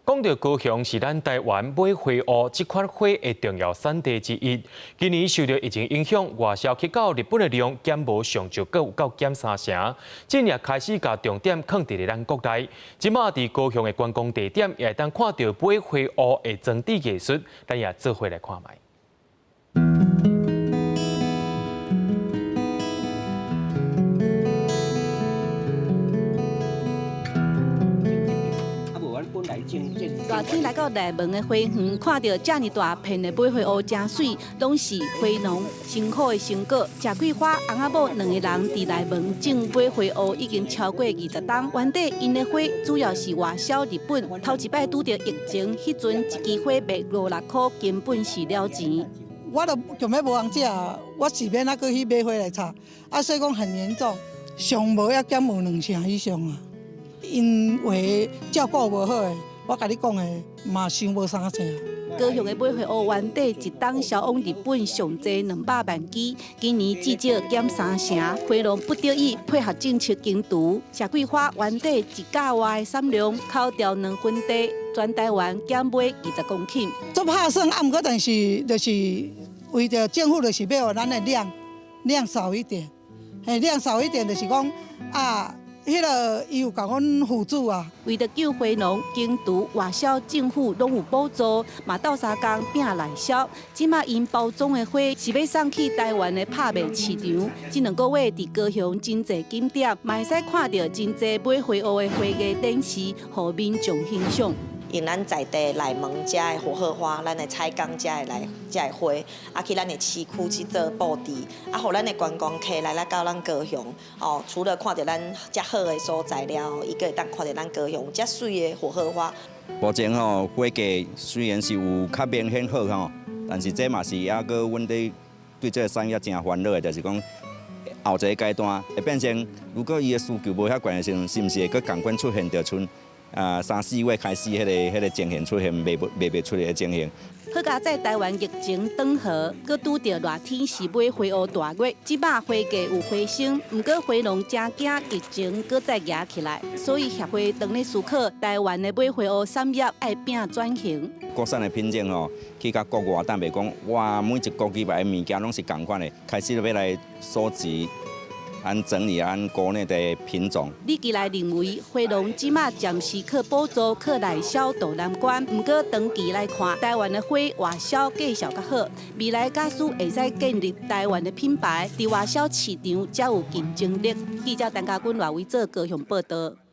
讲到高雄是咱台湾买花蚵这款花的重要产地之一。今年受到疫情影响，外销去到日本的量减无上就各有到减3成。今日开始把重点放伫咱国内，即马伫高雄的观光地点也会当看到买花蚵的装置艺术，咱也做伙来看卖。 热天来到内门的花园，看到这么大片的买花蚵真水，拢是花农辛苦的成果。谢桂花、翁仔某2个人伫内门种买花蚵已经超过20冬。原底因的花主要是外销日本，头一摆拄到疫情，迄阵一支花卖5、6块，根本是了钱。我都就要无人食，我是免那去买花来炒，所以讲很严重，上无要减有2成以上啊。因为照顾无好诶。 我甲你讲诶，嘛想无3成。高雄的买花蚵原底一冬销往日本上济200万支，今年至少减3成。花农不得已配合政策经图，谢桂花原底1架外的产量扣掉2分地，全台湾减买20公顷。做拍算，毋过但是就是为着政府就是要咱的量少一点，量少一点就是讲啊。 迄个伊有甲阮辅助啊，为着救花农，经图外销政府拢有补助，嘛斗相共拼内销。即马因包装的花是要送去台湾的拍卖市场，这2个月伫高雄真侪景点，嘛会使看到真侪买花蚵的花艺展示，互民众欣赏。 用咱在地内门遮的火鹤花，咱的彩工遮的花，去咱的市区去做布置，互咱的观光客来到咱高雄，除了看到咱遮好的所在了，伊个会当看到咱高雄遮水的火鹤花。目前花价虽然是有较明显好但是这嘛是还阁阮对这个产业真烦恼的，就是讲后一个阶段会变成，如果伊的需求无遐悬的时候，是毋是会阁共款出现着像？ 3、4月开始，迄个情形出现卖不出来的情形。好佳在台湾疫情缓和，佮拄到热天是买花蚵大月，即马花价有回升，毋过花农真惊疫情佮再压起来，所以协会当咧思考台湾的买花蚵产业爱拼转型。国产的品种去甲国外，但袂讲哇，每一国几百的物件拢是共款的，开始要来收集。 整理国内的品种。李基来认为，花农即马暂时靠补助、靠内销渡难关，不过长期来看，台湾的花外销继续较好。未来假使会使建立台湾的品牌，伫外销市场才有竞争力。记者陈家军、赖伟做高雄报道。